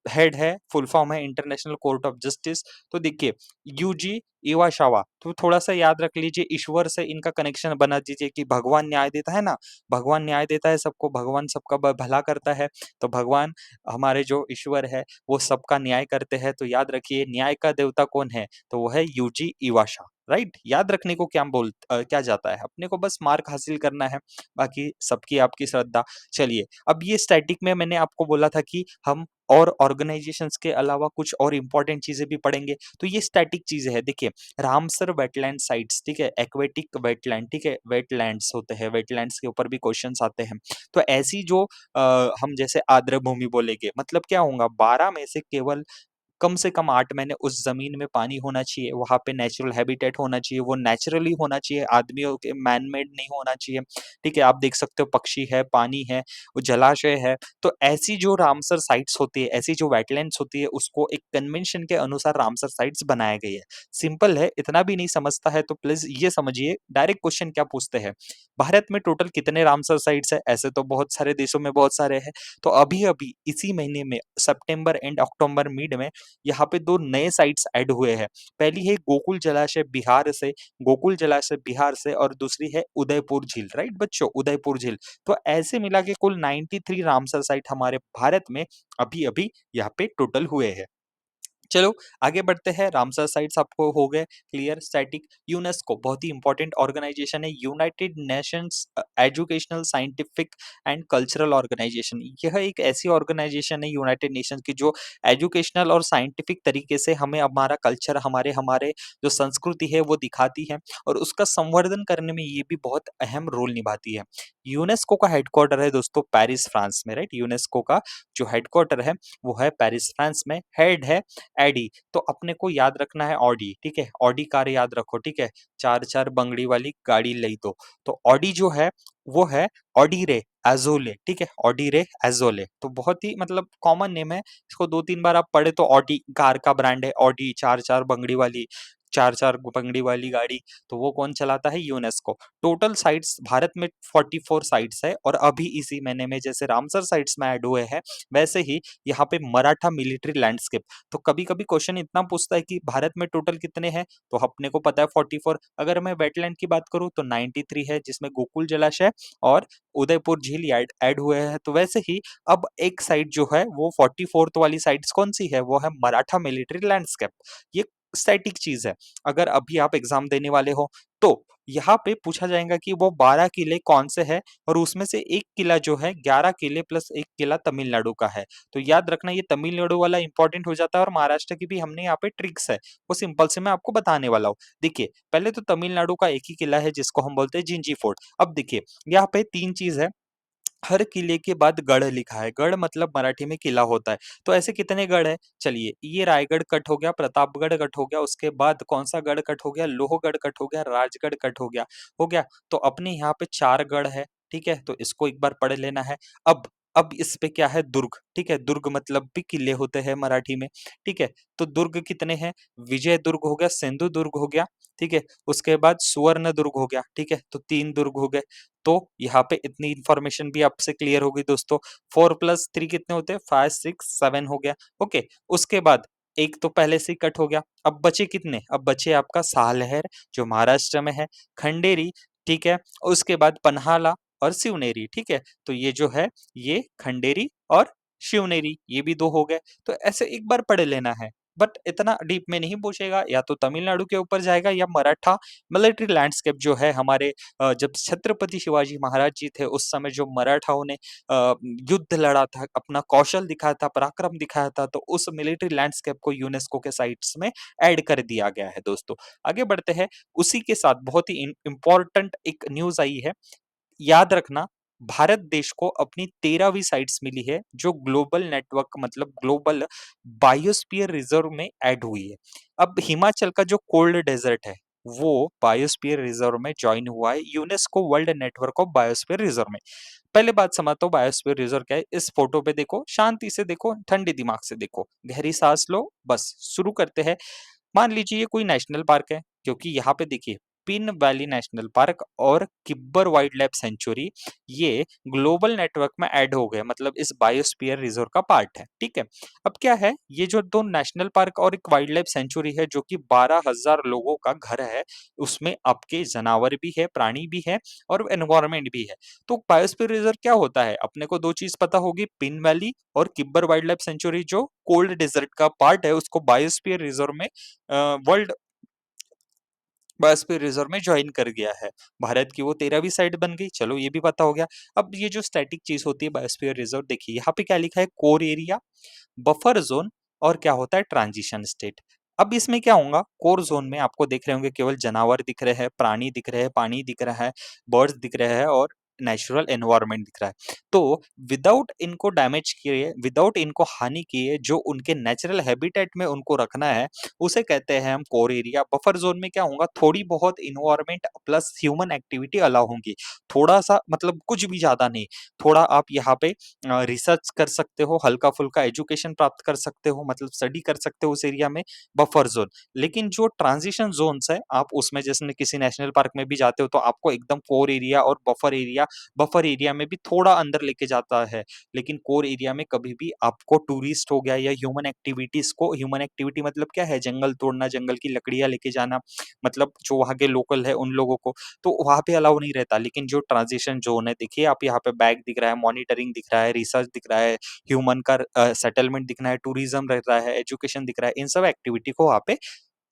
हेड है, फुल फॉर्म है इंटरनेशनल कोर्ट ऑफ जस्टिस। तो देखिए यूजी इवाशावा, तो थोड़ा-सा याद रख लीजिए, ईश्वर से इनका कनेक्शन बना दीजिए कि भगवान न्याय देता है ना, भगवान न्याय देता है सबको, भगवान सबका भला करता है, तो भगवान हमारे जो ईश्वर है, वो सबका न्याय करते हैं, तो याद रखिए न्याय का देवता कौन है? तो वो है यूजी इवाशा, राइट। याद रखने को क्या जाता है, अपने को बस मार्क हासिल करना है, बाकी सबकी आपकी श्रद्धा। चलिए, अब ये स्टैटिक में मैंने आपको बोला था कि हम और ऑर्गेनाइजेशंस के अलावा कुछ और इंपॉर्टेंट चीजें भी पढ़ेंगे, तो ये स्टैटिक चीजें हैं। देखिए रामसर वेटलैंड साइट्स, ठीक है, एक्वेटिक वेटलैंड, ठीक है, वेटलैंड्स होते हैं, वेटलैंड्स के ऊपर भी क्वेश्चंस आते हैं। तो ऐसी जो हम जैसे आर्द्र भूमि बोलेंगे, मतलब क्या होगा, 12 में से केवल कम से कम 8 महीने उस ज़मीन में पानी होना चाहिए, वहाँ पे नेचुरल हैबिटेट होना चाहिए, वो नेचुरली होना चाहिए, आदमियों के मैन मेड नहीं होना चाहिए, ठीक है? आप देख सकते हो पक्षी है, पानी है, वो जलाशय है, तो ऐसी जो रामसर साइट्स होती है, ऐसी जो वेटलैंड्स होती है, उसको एक कन्वेंशन के अनुसार रामसर साइट्स बनाया गई है। सिंपल है, इतना भी नहीं समझता है तो प्लीज़ ये समझिए, डायरेक्ट क्वेश्चन क्या पूछते हैं, भारत में टोटल कितने रामसर साइट्स हैं? ऐसे तो बहुत सारे देशों में बहुत सारे हैं, तो अभी-अभी इसी महीने में सितंबर एंड अक्टूबर मिड में यहाँ पे 2 नए साइट्स ऐड हुए हैं। पहली है गोकुल जलाशय बिहार से और दूसरी है उदयपुर झील, राइट बच्चों? उदयपुर झील। तो ऐसे मिला के कुल 93 रामसर साइट हमारे भारत में अभी-अभी यहाँ पे टोटल हुए हैं। चलो आगे बढ़ते हैं, रामसर साइट्स आपको हो गए क्लियर, स्टैटिक। यूनेस्को बहुत ही इंपॉर्टेंट ऑर्गेनाइजेशन है, United Nations educational scientific and cultural organisation. यह एक ऐसी ऑर्गेनाइजेशन है यूनाइटेड नेशंस की जो एजुकेशनल और साइंटिफिक तरीके से हमें हमारा कल्चर, हमारे हमारे जो संस्कृति है वो दिखाती है और उसका संवर्धन करने में ये भी बहुत अहम रोल निभाती है। यूनेस्को का हेडक्वार्टर है दोस्तों पेरिस, फ्रांस में, राइट। यूनेस्को का जो हेडक्वार्टर है वो है पेरिस, फ्रांस में। हेड है एडी, तो अपने को याद रखना है ऑडी, ठीक है, ऑडी कार याद रखो, ठीक है, चार चार बंगड़ी वाली गाड़ी लई तो ऑडी जो है वो है ऑडी रे एजोले, ठीक है, ऑडी रे एजोले, तो बहुत ही मतलब कॉमन नेम है, इसको 2-3 बार आप पढ़े तो ऑडी कार का ब्रांड है, ऑडी चार चार बंगड़ी वाली, चार चार बंगड़ी वाली गाड़ी, तो वो कौन चलाता है? यूनेस्को। टोटल साइट्स भारत में 44 साइट्स है और अभी इसी महीने में जैसे रामसर साइट्स में ऐड हुए हैं, वैसे ही यहाँ पे मराठा मिलिट्री लैंडस्केप। तो कभी-कभी क्वेश्चन इतना पूछता है कि भारत में टोटल कितने हैं? तो अपने को पता है 44। अगर मैं वेटलैंड की बात करूँ तो 93 है, जिसमें गोकुल जलाशय और उदयपुर झील ऐड ऐड हुए हैं। तो वैसे ही अब एक साइट जो है वो 44th वाली साइट्स कौन-सी है? वो है मराठा मिलिट्री लैंडस्केप। ये स्टैटिक चीज़ है। अगर अभी आप एग्ज़ाम देने वाले हो तो यहाँ पे पूछा जाएगा कि वो 12 किले कौन से हैं और उसमें से 1 किला जो है 11 किले प्लस 1 किला तमिलनाडु का है। तो याद रखना ये तमिलनाडु वाला इंपॉर्टेंट हो जाता है और महाराष्ट्र की भी हमने यहाँ पे ट्रिक्स है, वो सिंपल से मैं आपको बताने वाला हूँ। देखिए, पहले तो तमिलनाडु का एक ही किला है जिसको हम बोलते हैं जिंजी फोर्ट। अब देखिए, यहाँ पे 3 चीज़ है, हर किले के बाद गढ़ लिखा है, गढ़ मतलब मराठी में किला होता है। तो ऐसे कितने गढ़ हैं? चलिए, ये रायगढ़ कट हो गया, प्रतापगढ़ कट हो गया, उसके बाद कौन-सा गढ़ कट हो गया? लोहगढ़ कट हो गया, राजगढ़ कट हो गया, हो गया? तो अपने यहाँ पे 4 गढ़ है, ठीक है? तो इसको एक बार पढ़ लेना है। अब इस पे क्या है? दुर्ग, ठीक है? दुर्ग मतलब भी किले होते हैं मराठी में, ठीक है? तो दुर्ग कितने हैं? विजय दुर्ग हो गया, सिंधु दुर्ग हो गया, ठीक है? उसके बाद सुवर्ण दुर्ग हो गया, ठीक है? तो 3 दुर्ग हो गए। तो यहाँ पे इतनी इन्फॉर्मेशन भी आपसे क्लियर हो गई दोस्तों। 4 प्लस 3 कितने होते हैं? 5, 6, 7 हो गया। ओके, उसके बाद एक तो पहले से ही कट हो गया। अब बचे कितने? अब बचे आपका सालहेर जो महाराष्ट्र में है, खंडेरी, ठीक है? उसके बाद पन्हाला और शिवनेरी, ठीक है? तो ये जो है ये खंडेरी और शिवनेरी, ये भी 2 हो गए। तो ऐसे एक बार पढ़ लेना है। बट इतना डीप में नहीं पूछेगा, या तो तमिलनाडु के ऊपर जाएगा या मराठा मिलिट्री लैंडस्केप जो है हमारे जब छत्रपति शिवाजी महाराज जी थे उस समय जो मराठाओं ने युद्ध लड़ा था, अपना कौशल दिखाया था, पराक्रम दिखाया था, तो उस मिलिट्री लैंडस्केप को यूनेस्को के साइट्स में ऐड कर दिया गया है दोस्तों। आगे बढ़ते हैं, उसी के साथ बहुत ही इंपॉर्टेंट एक न्यूज़ आई है, याद रखना, भारत देश को अपनी 13वीं साइट्स मिली है जो ग्लोबल नेटवर्क मतलब ग्लोबल बायोस्फीयर रिजर्व में ऐड हुई है। अब हिमाचल का जो कोल्ड डेजर्ट है वो बायोस्फीयर रिजर्व में ज्वाइन हुआ है UNESCO world network of biosphere reserve में। पहले बात समझता हूँ बायोस्फीयर रिजर्व क्या है। इस फोटो पे देखो, शांति से देखो, ठंडे दिमाग से देखो, गहरी सांस लो, बस शुरू करते हैं। मान लीजिए ये कोई नेशनल पार्क है, क्योंकि यहाँ पे देखिए पिन वैली नेशनल पार्क और किब्बर वाइल्ड लाइफ सेंचुरी ये ग्लोबल नेटवर्क में ऐड हो गए, मतलब इस बायोस्फीयर रिजर्व का पार्ट है। ठीक है, अब क्या है, ये जो दो नेशनल पार्क और एक वाइल्ड लाइफ सेंचुरी है जो कि 12,000 लोगों का घर है, उसमें आपके जानवर भी है, प्राणी भी है और एनवायरमेंट भी है। तो बायोस्फीयर रिजर्व क्या होता है, अपने को दो चीज पता होगी, पिन वैली और किब्बर वाइल्ड लाइफ सेंचुरी जो कोल्ड डेजर्ट का पार्ट है उसको बायोस्फीयर रिजर्व में वर्ल्ड बायोस्फीयर रिजर्व में ज्वाइन कर गया है। भारत की वो 13वीं साइट बन गई, चलो ये भी पता हो गया। अब ये जो स्टैटिक चीज होती है बायोस्फीयर रिजर्व, देखिए यहाँ पे क्या लिखा है, कोर एरिया, बफर जोन और क्या होता है ट्रांजिशन स्टेट। अब इसमें क्या होगा, कोर जोन में आपको दिख रहे होंगे केवल जानवर दिख रहे हैं, प्राणी दिख रहे हैं, पानी दिख रहा है, बर्ड्स दिख रहे हैं और नेचुरल एनवायरनमेंट दिख रहा है। तो विदाउट इनको डैमेज किए, विदाउट इनको हानि किए, जो उनके नेचुरल हैबिटेट में उनको रखना है उसे कहते हैं हम कोर एरिया। बफर जोन में क्या होगा, थोड़ी बहुत environment plus human activity allow होंगी, थोड़ा सा मतलब कुछ भी ज्यादा नहीं, थोड़ा आप यहाँ पे रिसर्च कर सकते हो, हल्का फुल्का एजुकेशन प्राप्त कर सकते हो, मतलब स्टडी कर सकते हो उस एरिया में, बफर जोन। लेकिन जो ट्रांजिशन जोन्स है आप उसमें जैसे किसी नेशनल पार्क में भी जाते हो तो आपको एकदम कोर एरिया और बफर एरिया में भी थोड़ा अंदर लेके जाता है, लेकिन कोर एरिया में कभी भी आपको टूरिस्ट हो गया या ह्यूमन एक्टिविटीज को, ह्यूमन एक्टिविटी मतलब क्या है, जंगल तोड़ना, जंगल की लकड़ियां लेके जाना, मतलब जो वहाँ के लोकल है उन लोगों को, तो वहां पे अलाउ नहीं रहता। लेकिन जो ट्रांजिशन जोन है, देखिए आप यहाँ पे बैग दिख रहा है, मॉनिटरिंग दिख रहा है, रिसर्च दिख रहा है, ह्यूमन का सेटलमेंट दिख रहा है, टूरिज्म रह रहा है, एजुकेशन दिख रहा है, इन सब एक्टिविटी को वहाँ पे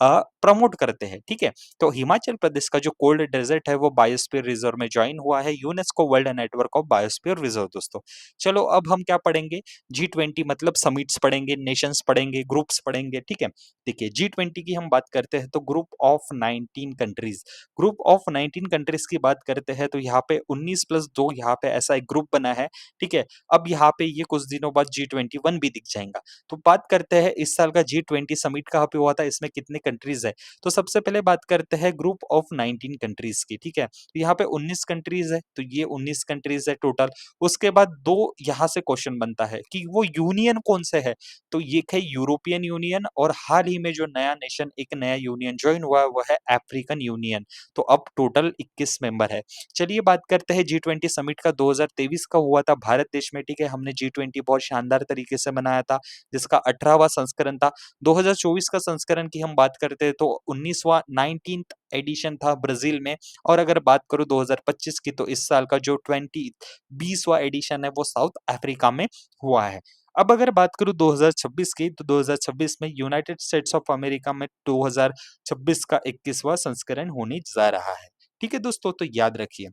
प्रमोट करते हैं। ठीक है, तो हिमाचल प्रदेश का जो कोल्ड डेजर्ट है वो बायोस्फीयर रिजर्व में ज्वाइन हुआ है, UNESCO world network of biosphere reserve दोस्तों। चलो अब हम क्या पढ़ेंगे, G20 मतलब समिट्स पढ़ेंगे, नेशंस पढ़ेंगे, ग्रुप्स पढ़ेंगे। ठीक है, देखिए G20 की हम बात करते हैं तो group of 19 countries, group of 19 countries की बात करते हैं तो यहाँ पे 19+2 यहाँ पे ऐसा एक ग्रुप बना है। ठीक है, अब यहाँ पे ये कुछ दिनों बाद G21 भी दिख जाएगा। तो बात करते हैं इस साल का G20 समिट कहाँ पे हुआ था, इसमें कितने कंट्रीज है। तो सबसे पहले बात करते हैं ग्रुप ऑफ 19 कंट्रीज की। ठीक है, तो यहाँ पे 19 कंट्रीज है, तो ये 19 कंट्रीज है टोटल। उसके बाद दो यहाँ से क्वेश्चन बनता है कि वो यूनियन कौन से है, तो ये है यूरोपियन यूनियन और हाल ही में जो नया नेशन, एक नया यूनियन ज्वाइन हुआ है वो है अफ्रीकन यूनियन। तो अब टोटल 21 मेंबर है। चलिए बात करते हैं G20 समिट का, 2023 का हुआ था भारत देश में। ठीक है, हमने G20 बहुत शानदार तरीके से मनाया था, जिसका 18वां संस्करण था। 2024 का संस्करण की हम बात करते हैं तो 19वां 19th एडिशन था ब्राजील में। और अगर बात करूं 2025 की तो इस साल का जो 20वां एडिशन है वो साउथ अफ्रीका में हुआ है। अब अगर बात करूं 2026 की तो 2026 में यूनाइटेड स्टेट्स ऑफ अमेरिका में 2026 का 21वां संस्करण होने जा रहा है। ठीक है दोस्तों, तो याद रखिए।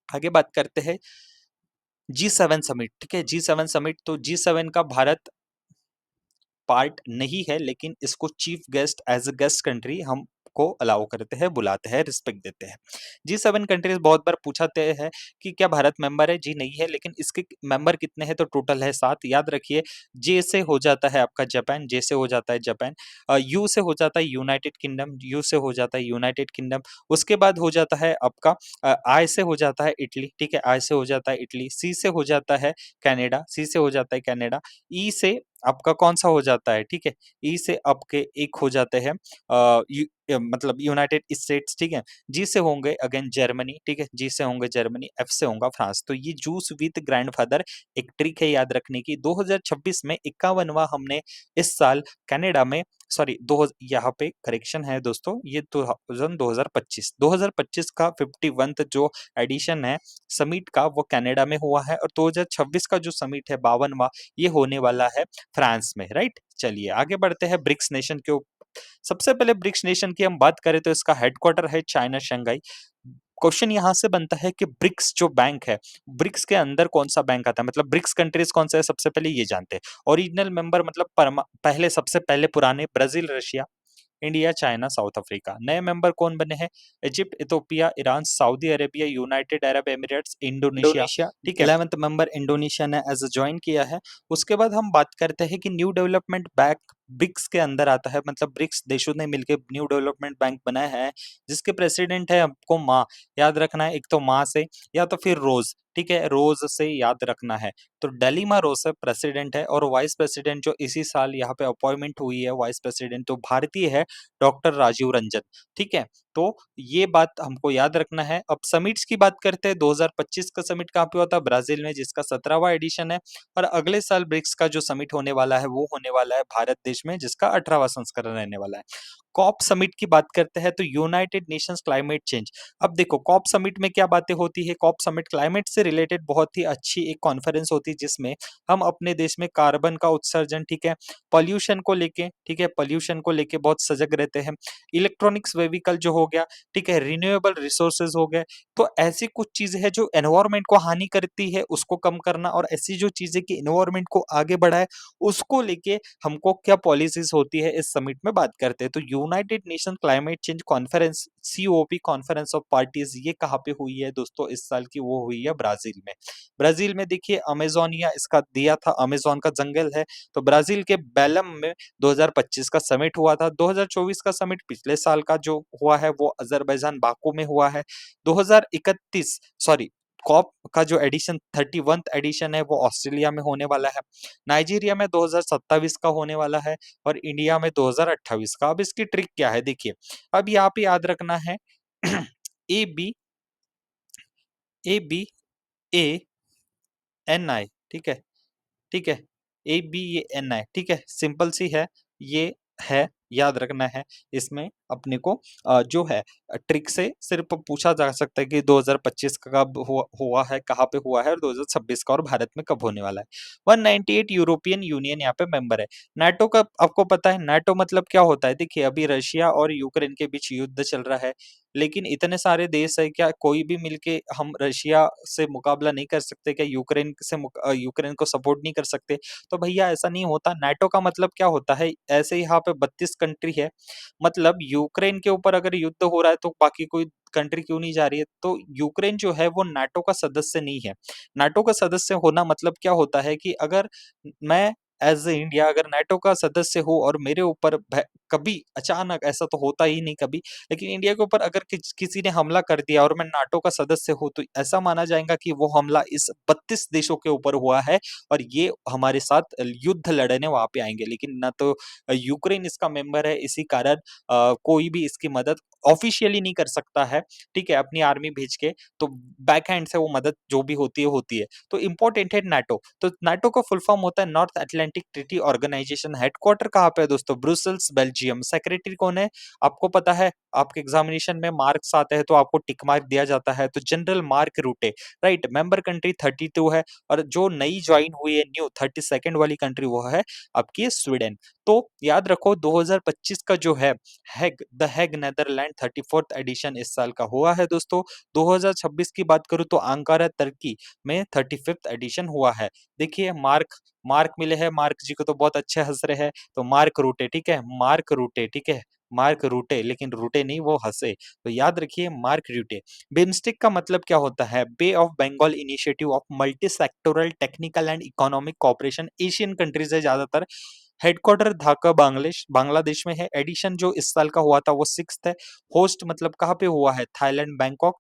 आगे बात करते हैं G7 समिट। ठीक है, G7 समिट, तो G7 का भारत पार्ट नहीं है, लेकिन इसको chief guest as a guest country हम को अलाउ करते हैं, बुलाते हैं, रिस्पेक्ट देते हैं। G7 कंट्रीज बहुत बार पूछाते हैं कि क्या भारत मेंबर है, जी नहीं है, लेकिन इसके मेंबर कितने हैं, तो टोटल है 7। याद रखिए, जे से हो जाता है आपका जापान, जे से हो जाता है जापान, यू से हो जाता है यूनाइटेड किंगडम, यू से हो जाता है यूनाइटेड किंगडम, उसके बाद हो जाता है आपका आई से हो जाता है इटली। ठीक है, आई से हो जाता है इटली, सी से हो जाता है कनाडा, सी से हो जाता है कनाडा, ई से आपका कौन सा हो जाता है, ठीक है, ई से आपके एक हो जाते हैं मतलब यूनाइटेड स्टेट्स। ठीक है, जी से होंगे अगेन जर्मनी। ठीक है, जी से होंगे जर्मनी, एफ से होगा फ्रांस। तो ये जूस विद ग्रैंडफादर एक ट्रिक है याद रखने की। 2026 में 51वां हमने इस साल कनाडा में सॉरी, दो यहाँ पे करेक्शन है दोस्तों, ये 2025 का 51th जो एडिशन है समिट का वो कनाडा में हुआ है, और 2026 का जो समिट है 52वां, ये होने वाला है फ्रांस में, राइट। चलिए आगे बढ़ते हैं ब्रिक्स नेशन के सबसे पहले ब्रिक्स नेशन की हम बात करें तो इसका हेडक्वार्टर है चाइना शंघाई। क्वेश्चन यहां से बनता है कि ब्रिक्स जो बैंक है, ब्रिक्स के अंदर कौन सा बैंक आता है, मतलब ब्रिक्स कंट्रीज कौन सा है, सबसे पहले ये जानते हैं। ओरिजिनल मेंबर मतलब पहले सबसे पहले पुराने Brazil, Russia, India, China, south Africa. नए मेंबर कौन बने हैं, Egypt, Ethiopia, Iran, Saudi Arabia, United Arab Emirates, Indonesia. Indonesia ठीक है, 11th मेंबर इंडोनेशिया ने एज ज्वाइन किया है। उसके बाद हम बात करते हैं कि न्यू डेवलपमेंट बैंक ब्रिक्स के अंदर आता है, मतलब ब्रिक्स देशों ने मिलकर न्यू डेवलपमेंट बैंक बनाया है, जिसके प्रेसिडेंट है, आपको माँ याद रखना है, एक तो माँ से या तो फिर रोज, ठीक है, रोज से याद रखना है। तो डेलिमा रोसेफ प्रेसिडेंट है, और वाइस प्रेसिडेंट जो इसी साल यहाँ पे अपॉइंटमेंट हुई है वाइस प्रेसिडेंट, तो भारतीय है, डॉक्टर राजीव रंजन। ठीक है, तो ये बात हमको याद रखना है। अब समिट्स की बात करते हैं, 2025 का समिट कहाँ पे हुआ था, ब्राजील में, जिसका 17वां एडिशन है। और अगले साल ब्रिक्स का जो समिट होने वाला है वो होने वाला है भारत देश में, जिसका 18वां संस्करण रहने वाला है। कॉप समिट की बात करते हैं तो यूनाइटेड नेशंस क्लाइमेट चेंज। अब देखो कॉप समिट में क्या बातें होती है, कॉप समिट क्लाइमेट से रिलेटेड बहुत ही अच्छी एक कॉन्फ्रेंस होती है, जिसमें हम अपने देश में कार्बन का उत्सर्जन, ठीक है, पॉल्यूशन को लेके, ठीक है, पॉल्यूशन को लेके बहुत सजग रहते हैं। इलेक्ट्रॉनिक्स व्हीकल जो हो गया, ठीक है, रिन्यूएबल रिसोर्सेज हो गए। तो ऐसी कुछ चीजें हैं जो एनवायरमेंट को हानि करती है उसको कम करना, और ऐसी जो चीजें कि एनवायरमेंट को आगे बढ़ाए उसको लेके हमको क्या पॉलिसीज होती है इस समिट में बात करते हैं। तो United nation climate change conference, COP, conference of parties, ये कहाँ पे हुई है दोस्तों इस साल की, वो हुई है ब्राजील में। ब्राजील में देखिए अमेजोनिया इसका दिया था, अमेजोन का जंगल है, तो ब्राजील के बेलम में 2025 का समिट हुआ था। 2024 का समिट पिछले साल का जो हुआ है वो अजरबैजान बाकू में हुआ है। 2031 सॉरी, कॉप का जो एडिशन 31th एडिशन है वो ऑस्ट्रेलिया में होने वाला है। नाइजीरिया में 2027 का होने वाला है, और इंडिया में 2028 का। अब इसकी ट्रिक क्या है देखिए, अब यहाँ पे याद रखना है A B, A B, A N I, ठीक है, ठीक है, A B A N I, ठीक है, सिंपल सी है, ये है, याद रखना है। इसमें अपने को जो है ट्रिक से सिर्फ पूछा जा सकता है कि 2025 का कब हुआ है, कहाँ पे हुआ है, और 2026 का और भारत में कब होने वाला है। 198 यूरोपियन यूनियन यहाँ पे मेंबर है। नाटो का आपको पता है, नाटो मतलब क्या होता है, देखिए अभी रशिया और यूक्रेन के बीच युद्ध चल रहा है, लेकिन इतने सारे देश है, क्या कोई भी मिलके हम रशिया से मुकाबला नहीं कर सकते, क्या यूक्रेन से यूक्रेन को सपोर्ट नहीं कर सकते। तो भैया ऐसा नहीं होता। नाटो का मतलब क्या होता है, ऐसे यहाँ पे 32 कंट्री है, मतलब यूक्रेन के ऊपर अगर युद्ध हो रहा है तो बाकी कोई कंट्री क्यों नहीं जा रही है, तो यूक्रेन जो है वो नाटो का सदस्य नहीं है। नाटो का सदस्य होना मतलब क्या होता है कि अगर मैं एज ए इंडिया अगर नाटो का सदस्य हूँ और मेरे ऊपर कभी अचानक, ऐसा तो होता ही नहीं कभी, लेकिन इंडिया के ऊपर अगर किसी ने हमला कर दिया और मैं नाटो का सदस्य हूँ, तो ऐसा माना जाएगा कि वो हमला इस 32 देशों के ऊपर हुआ है, और ये हमारे साथ युद्ध लड़ने वहां पे आएंगे। लेकिन ना तो यूक्रेन इसका मेंबर है, इसी कारण कोई भी इसकी मदद ऑफिशियली नहीं कर सकता है, ठीक है, अपनी आर्मी भेज के। तो बैक हैंड से वो मदद जो भी होती है। तो इंपॉर्टेंट है नाटो। तो नाटो का फुल फॉर्म होता है North Atlantic Treaty Organisation. Headquarter कहाँ पे है दोस्तों, ब्रुसेल्स, बेल्जियम। सेक्रेटरी कौन है, आपको पता है, आपके एग्जामिनेशन में मार्क्स आते हैं तो आपको टिक मार्क दिया जाता है, तो general mark रूटे, right. Member country 32 है, और जो नई ज्वाइन हुई है न्यू 32nd वाली कंट्री वो है आपकी स्वीडन। तो याद रखो 2025 का जो है the Hague Netherland 34th addition इस साल का हुआ है दोस्तों। 2026 की बात करूं तो अंकारा तुर्की में 35th एडिशन हुआ है। देखिए मार्क मार्क मिले हैं, मार्क जी को तो बहुत अच्छे हंस रहे हैं, तो मार्क रूटे, ठीक है, मार्क रूटे, ठीक है, मार्क रूटे, लेकिन रूटे नहीं, वो हंसे। तो याद रखिए मार्क रूटे। बिम्स्टिक का मतलब क्या होता है, bay of Bengal initiative of multi sectoral technical and economic cooperation. Asian countries है ज्यादातर। हेडक्वार्टर ढाका बांग्लादेश में है। एडिशन जो इस साल का हुआ था वो 6th है। होस्ट मतलब कहाँ पे हुआ है, थाईलैंड, बैंकॉक।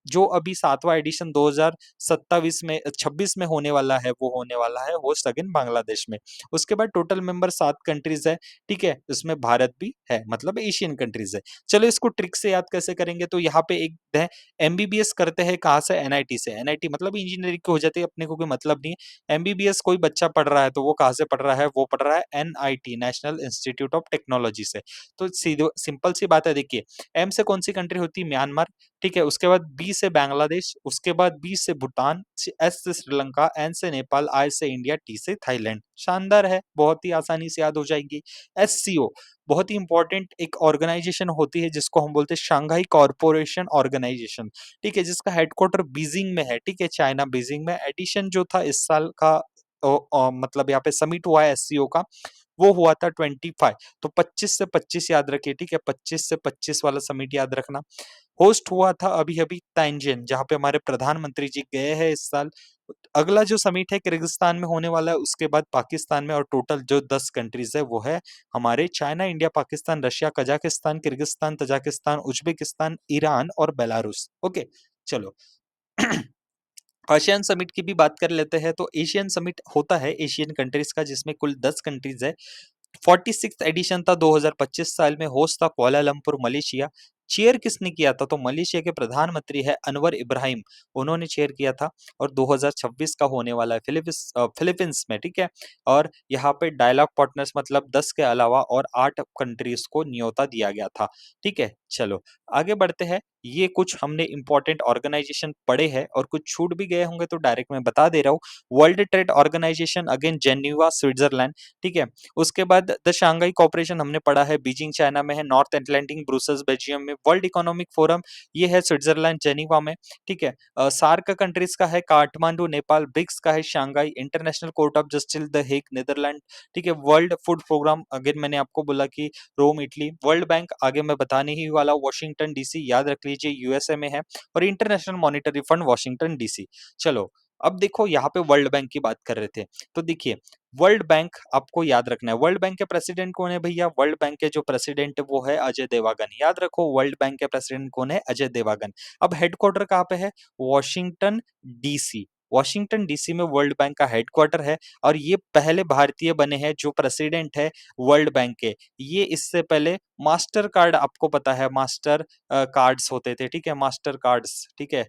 जो अभी 7वां एडिशन 2027 में 26 में होने वाला है, वो होने वाला है होस्ट अगेन बांग्लादेश में। उसके बाद टोटल मेंबर 7 कंट्रीज है, ठीक है, इसमें भारत भी है, मतलब एशियन कंट्रीज है। चलो इसको ट्रिक से याद कैसे करेंगे, तो यहाँ पे एक है एमबीबीएस करते हैं कहाँ से, एनआईटी से। एनआईटी मतलब इंजीनियरिंग की हो जाती है, अपने को कोई मतलब नहीं है। एमबीबीएस कोई बच्चा पढ़ रहा है तो वो कहाँ से पढ़ रहा है, वो पढ़ रहा है NIT, national institute of technology से। तो सीधे सिंपल सी बात है, देखिए एम से कौन सी कंट्री होती है, म्यांमार, ठीक है, उसके बाद बी से बांग्लादेश, उसके बाद बी से भूटान, एस से श्रीलंका, एन से नेपाल, आई से इंडिया, टी से थाईलैंड। शानदार है, बहुत ही आसानी से याद हो जाएंगी। एससीओ बहुत ही इंपॉर्टेंट एक ऑर्गेनाइजेशन होती है जिसको हम बोलते हैं शांघाई कॉर्पोरेशन ऑर्गेनाइजेशन, ठीक है, जिसका हेडक्वार्टर बीजिंग में है, ठीक है, चाइना बीजिंग में। एडिशन जो था इस साल का मतलब यहाँ पे समिट हुआ है एससीओ का, वो हुआ था 25, तो 25 से 25 याद रखिए, ठीक है, 25 से 25 वाला समिट याद रखना। होस्ट हुआ था अभी अभी तांजिन, जहाँ पे हमारे प्रधानमंत्री जी गए हैं इस साल। अगला जो समिट है किर्गिस्तान में होने वाला है, उसके बाद पाकिस्तान में, और टोटल जो 10 कंट्रीज है वो है हमारे China, India, Pakistan, Russia, Kazakhstan, Kyrgyzstan, Tajikistan, Uzbekistan, Iran और बेलारूस। ओके, चलो आसियान समिट की भी बात कर लेते हैं। तो एशियन समिट होता है एशियन कंट्रीज का, जिसमें कुल 10 कंट्रीज है। 46th एडिशन था 2025 साल में, होस्ट था कुआलालंपुर मलेशिया। चेयर किसने किया था, तो मलेशिया के प्रधानमंत्री है अनवर इब्राहिम, उन्होंने चेयर किया था। और 2026 का होने वाला है फिलीपींस में, ठीक है। और यहाँ पे डायलॉग पार्टनर्स मतलब 10 के अलावा और 8 कंट्रीज को न्योता दिया गया था, ठीक है। चलो आगे बढ़ते हैं। ये कुछ हमने इंपॉर्टेंट ऑर्गेनाइजेशन पढ़े हैं, और कुछ छूट भी गए होंगे तो डायरेक्ट मैं बता दे रहा हूँ। World Trade Organisation again Geneva Switzerland, ठीक है। उसके बाद द शांघाई कॉर्पोरेशन हमने पढ़ा है, बीजिंग चाइना में है। नॉर्थ अटलांटिक ब्रुसेल्स बेल्जियम में। वर्ल्ड इकोनॉमिक फोरम ये है स्विट्जरलैंड जेनीवा में, ठीक है। सार्क कंट्रीज का है काठमांडू नेपाल। ब्रिक्स का है Shanghai. International Court of Justice the Hague Netherlands, ठीक है। वर्ल्ड फूड प्रोग्राम अगेन मैंने आपको बोला कि रोम इटली। वर्ल्ड बैंक आगे मैं बताने ही वाला, वॉशिंगटन डीसी याद रख लीजिए, यूएसए में है। और international monetary fund Washington DC. चलो अब देखो यहाँ पे वर्ल्ड बैंक की बात कर रहे थे, तो देखिए वर्ल्ड बैंक आपको याद रखना है। वर्ल्ड बैंक के प्रेसिडेंट कौन है भैया, वर्ल्ड बैंक के जो प्रेसिडेंट है वो है अजय देवागन। याद रखो वर्ल्ड बैंक के प्रेसिडेंट कौन है, अजय देवागन। अब हेडक्वार्टर कहाँ पे है, वॉशिंगटन डीसी। वॉशिंगटन डीसी में वर्ल्ड बैंक का हेडक्वार्टर है। और ये पहले भारतीय बने हैं जो प्रेसिडेंट है वर्ल्ड बैंक के। ये इससे पहले मास्टर कार्ड, आपको पता है मास्टर कार्ड्स होते थे, ठीक है, मास्टर कार्ड्स, ठीक है,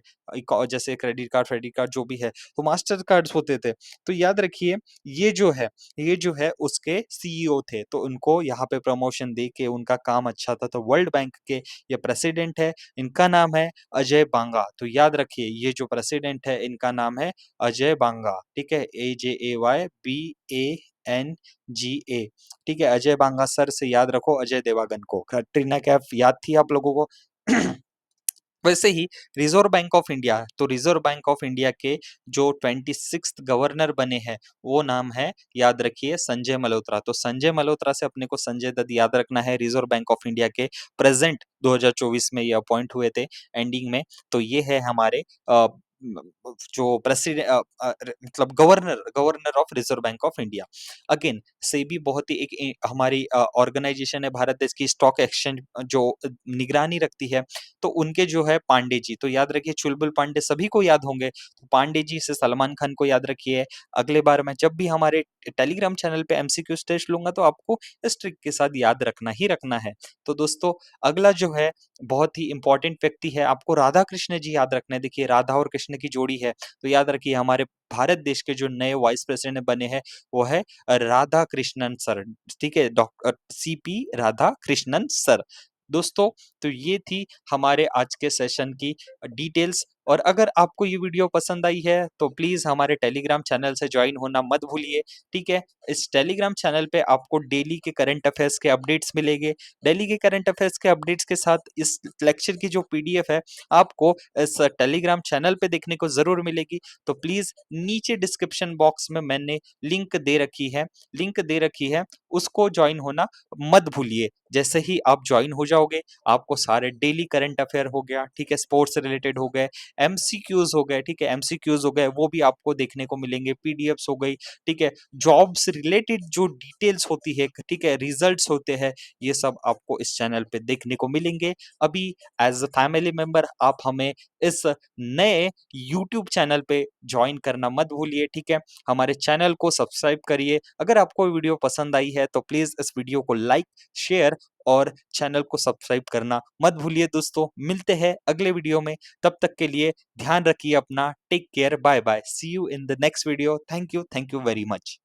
जैसे क्रेडिट कार्ड जो भी है, तो मास्टर कार्ड्स होते थे। तो याद रखिए ये जो है, ये जो है उसके सीईओ थे, तो उनको यहाँ पे प्रमोशन दे के उनका काम अच्छा था, तो वर्ल्ड बैंक के ये प्रेसिडेंट है, इनका नाम है अजय बांगा। तो याद रखिए ये जो प्रेसिडेंट है इनका नाम है अजय बांगा, ठीक है, AJAYBANGA, ठीक है, अजय बांगा सर से याद रखो अजय देवागन को। कटरीना कैफ याद थी आप लोगों को। वैसे ही रिजर्व बैंक ऑफ इंडिया, तो रिजर्व बैंक ऑफ इंडिया के जो 26th गवर्नर बने हैं वो नाम है, याद रखिए, संजय मल्होत्रा। तो संजय मल्होत्रा से अपने को संजय दत्त याद रखना है। रिजर्व बैंक ऑफ इंडिया के प्रेजेंट 2024 में ये अपॉइंट हुए थे एंडिंग में। तो ये है हमारे जो प्रेसिडेंट मतलब governor governor of reserve bank of India. Again SEBI बहुत ही एक हमारी ऑर्गेनाइजेशन है भारत देश की, स्टॉक एक्सचेंज जो निगरानी रखती है। तो उनके जो है पांडे जी, तो याद रखिए चुलबुल पांडे सभी को याद होंगे, तो पांडे जी से सलमान खान को याद रखिए। अगले बार मैं जब भी हमारे टेलीग्राम चैनल पे एमसीक्यू टेस्ट लूंगा तो आपको इस ट्रिक के साथ याद रखना ही रखना है। तो दोस्तों अगला जो है बहुत ही इंपॉर्टेंट व्यक्ति है, आपको राधा कृष्ण जी याद रखना है। देखिए राधा और कृष्ण की जोड़ी है, तो याद रखिए हमारे भारत देश के जो नए वाइस प्रेसिडेंट बने हैं वो है राधा कृष्णन सर, ठीक है, doctor CP Radha Krishnan sir. दोस्तों तो ये थी हमारे आज के सेशन की डिटेल्स। और अगर आपको ये वीडियो पसंद आई है तो प्लीज हमारे टेलीग्राम चैनल से ज्वाइन होना मत भूलिए, ठीक है। इस टेलीग्राम चैनल पे आपको डेली के करंट अफेयर्स के अपडेट्स मिलेंगे। डेली के करंट अफेयर्स के अपडेट्स के साथ इस लेक्चर की जो पीडीएफ है आपको इस टेलीग्राम चैनल पे देखने को जरूर मिलेगी। तो प्लीज नीचे डिस्क्रिप्शन बॉक्स में मैंने लिंक दे रखी है, उसको ज्वाइन होना मत भूलिए। जैसे ही आप ज्वाइन हो जाओगे आपको सारे डेली करंट अफेयर हो गया, ठीक है, स्पोर्ट्स से रिलेटेड हो गए, एमसीक्यूज हो गए, ठीक है, एमसीक्यूज हो गए वो भी आपको देखने को मिलेंगे, पीडीएफ्स हो गई, ठीक है, जॉब से रिलेटेड जो डिटेल्स होती है, ठीक है, रिजल्ट्स होते हैं, ये सब आपको इस चैनल पे देखने को मिलेंगे। अभी एज अ फैमिली मेंबर आप हमें इस नए यूट्यूब चैनल पे ज्वाइन करना मत भूलिए, ठीक है। हमारे चैनल को सब्सक्राइब करिए। अगर आपको वीडियो पसंद आई है तो प्लीज इस वीडियो को लाइक, शेयर और चैनल को सब्सक्राइब करना मत भूलिए दोस्तों। मिलते हैं अगले वीडियो में, तब तक के लिए ध्यान रखिए अपना। Take care, bye bye, see you in the next video. Thank you very much.